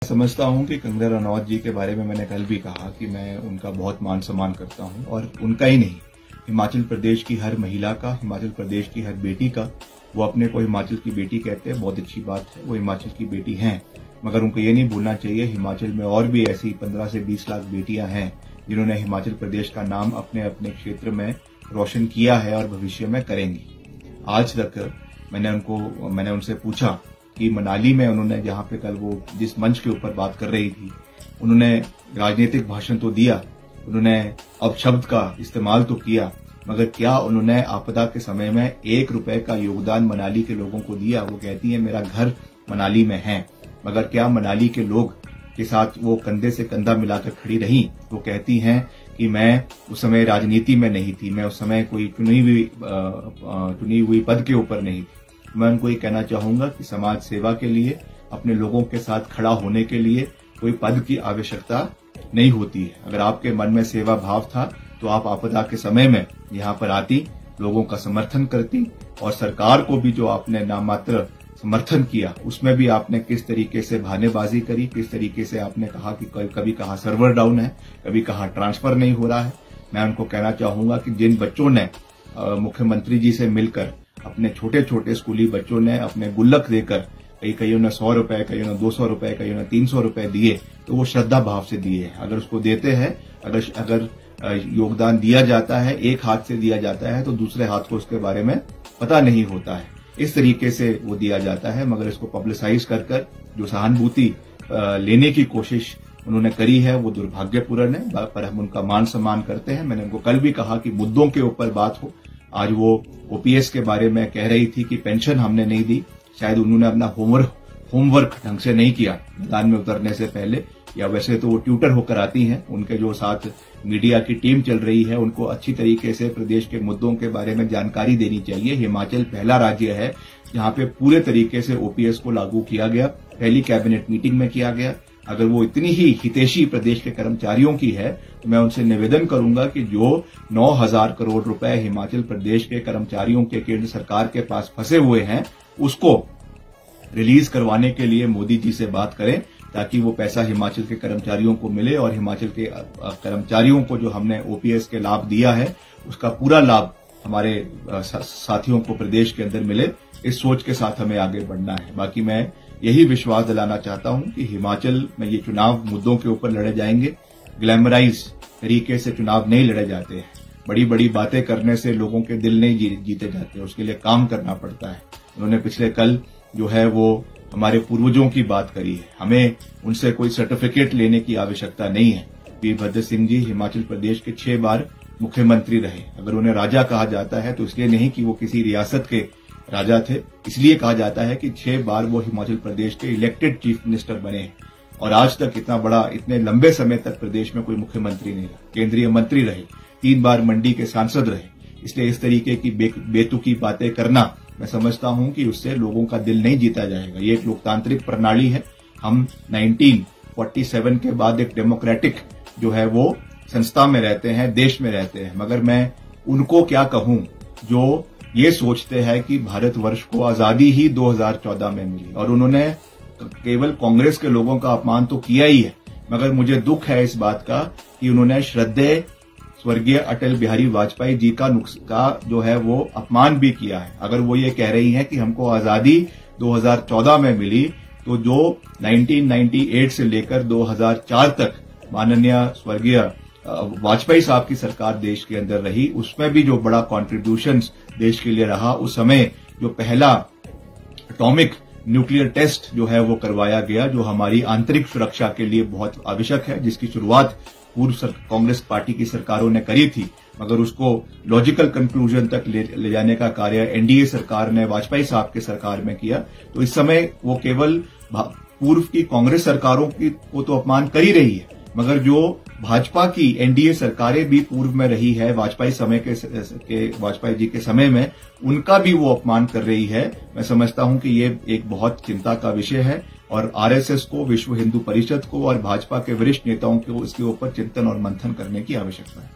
समझता हूं कि कंगना रनौत जी के बारे में मैंने कल भी कहा कि मैं उनका बहुत मान सम्मान करता हूं, और उनका ही नहीं, हिमाचल प्रदेश की हर महिला का, हिमाचल प्रदेश की हर बेटी का। वो अपने को हिमाचल की बेटी कहते हैं, बहुत अच्छी बात है, वो हिमाचल की बेटी हैं, मगर उनको ये नहीं भूलना चाहिए हिमाचल में और भी ऐसी 15 से 20 लाख बेटियां हैं जिन्होंने हिमाचल प्रदेश का नाम अपने अपने क्षेत्र में रोशन किया है और भविष्य में करेंगी। आज तक मैंने उनसे पूछा कि मनाली में उन्होंने, जहां पे कल वो जिस मंच के ऊपर बात कर रही थी, उन्होंने राजनीतिक भाषण तो दिया, उन्होंने अपशब्द का इस्तेमाल तो किया, मगर क्या उन्होंने आपदा के समय में 1 रुपए का योगदान मनाली के लोगों को दिया? वो कहती है मेरा घर मनाली में है, मगर क्या मनाली के लोग के साथ वो कंधे से कंधा मिलाकर खड़ी रही? वो कहती हैं कि मैं उस समय राजनीति में नहीं थी, मैं उस समय कोई चुनी हुई पद के ऊपर नहीं थी। मैं उनको ये कहना चाहूंगा कि समाज सेवा के लिए, अपने लोगों के साथ खड़ा होने के लिए कोई पद की आवश्यकता नहीं होती है। अगर आपके मन में सेवा भाव था तो आप आपदा के समय में यहाँ पर आती, लोगों का समर्थन करती, और सरकार को भी जो आपने नाममात्र समर्थन किया उसमें भी आपने किस तरीके से बहानेबाजी करी, किस तरीके से आपने कहा कि कभी कहा सर्वर डाउन है, कभी कहा ट्रांसफर नहीं हो रहा है। मैं उनको कहना चाहूंगा कि जिन बच्चों ने मुख्यमंत्री जी से मिलकर, अपने छोटे छोटे स्कूली बच्चों ने अपने गुल्लक देकर, कईयों ने 100 रुपए, कईयों ने 200 रुपए, कईयों ने 300 रुपए दिए, तो वो श्रद्धा भाव से दिए। अगर उसको देते हैं, अगर योगदान दिया जाता है, एक हाथ से दिया जाता है तो दूसरे हाथ को उसके बारे में पता नहीं होता है। इस तरीके से वो दिया जाता है, मगर इसको पब्लिसाइज कर जो सहानुभूति लेने की कोशिश उन्होंने करी है वो दुर्भाग्यपूर्ण है, पर हम उनका मान सम्मान करते हैं। मैंने उनको कल भी कहा कि मुद्दों के ऊपर बात हो। आज वो ओपीएस के बारे में कह रही थी कि पेंशन हमने नहीं दी, शायद उन्होंने अपना होमवर्क ढंग से नहीं किया मैदान में उतरने से पहले, या वैसे तो वो ट्यूटर होकर आती हैं, उनके जो साथ मीडिया की टीम चल रही है उनको अच्छी तरीके से प्रदेश के मुद्दों के बारे में जानकारी देनी चाहिए। हिमाचल पहला राज्य है जहां पे पूरे तरीके से ओपीएस को लागू किया गया, पहली कैबिनेट मीटिंग में किया गया। अगर वो इतनी ही हितैषी प्रदेश के कर्मचारियों की है तो मैं उनसे निवेदन करूंगा कि जो 9,000 करोड़ रुपए हिमाचल प्रदेश के कर्मचारियों के केंद्र सरकार के पास फंसे हुए हैं, उसको रिलीज करवाने के लिए मोदी जी से बात करें, ताकि वो पैसा हिमाचल के कर्मचारियों को मिले और हिमाचल के कर्मचारियों को जो हमने ओपीएस के लाभ दिया है उसका पूरा लाभ हमारे साथियों को प्रदेश के अंदर मिले। इस सोच के साथ हमें आगे बढ़ना है। बाकी मैं यही विश्वास दिलाना चाहता हूं कि हिमाचल में ये चुनाव मुद्दों के ऊपर लड़े जाएंगे, ग्लैमराइज तरीके से चुनाव नहीं लड़े जाते हैं। बड़ी बड़ी बातें करने से लोगों के दिल नहीं जीते जाते, उसके लिए काम करना पड़ता है। उन्होंने पिछले कल जो है वो हमारे पूर्वजों की बात करी है, हमें उनसे कोई सर्टिफिकेट लेने की आवश्यकता नहीं है। वीरभद्र सिंह जी हिमाचल प्रदेश के 6 बार मुख्यमंत्री रहे। अगर उन्हें राजा कहा जाता है तो इसलिए नहीं कि वो किसी रियासत के राजा थे, इसलिए कहा जाता है कि 6 बार वो हिमाचल प्रदेश के इलेक्टेड चीफ मिनिस्टर बने हैं, और आज तक इतने लंबे समय तक प्रदेश में कोई मुख्यमंत्री नहीं रहा। केंद्रीय मंत्री रहे, 3 बार मंडी के सांसद रहे। इसलिए इस तरीके की बेतुकी बातें करना, मैं समझता हूं कि उससे लोगों का दिल नहीं जीता जाएगा। ये एक लोकतांत्रिक प्रणाली है। हम 1947 के बाद एक डेमोक्रेटिक जो है वो संस्था में रहते हैं, देश में रहते हैं, मगर मैं उनको क्या कहूं जो ये सोचते हैं कि भारतवर्ष को आजादी ही 2014 में मिली, और उन्होंने केवल कांग्रेस के लोगों का अपमान तो किया ही है, मगर मुझे दुख है इस बात का कि उन्होंने श्रद्धेय स्वर्गीय अटल बिहारी वाजपेयी जी का जो है वो अपमान भी किया है। अगर वो ये कह रही हैं कि हमको आजादी 2014 में मिली, तो जो 1998 से लेकर 2004 तक माननीय स्वर्गीय वाजपेयी साहब की सरकार देश के अंदर रही, उसमें भी जो बड़ा कॉन्ट्रीब्यूशन देश के लिए रहा, उस समय जो पहला एटॉमिक न्यूक्लियर टेस्ट जो है वो करवाया गया, जो हमारी आंतरिक सुरक्षा के लिए बहुत आवश्यक है, जिसकी शुरुआत पूर्व कांग्रेस पार्टी की सरकारों ने करी थी, मगर उसको लॉजिकल कंक्लूजन तक ले जाने का कार्य एनडीए सरकार ने वाजपेयी साहब के सरकार में किया। तो इस समय वो केवल पूर्व की कांग्रेस सरकारों को तो अपमान कर ही रही है, मगर जो भाजपा की एनडीए सरकारें भी पूर्व में रही है वाजपेयी जी के समय में, उनका भी वो अपमान कर रही है। मैं समझता हूं कि ये एक बहुत चिंता का विषय है, और आरएसएस को, विश्व हिंदू परिषद को और भाजपा के वरिष्ठ नेताओं को इसके ऊपर चिंतन और मंथन करने की आवश्यकता है।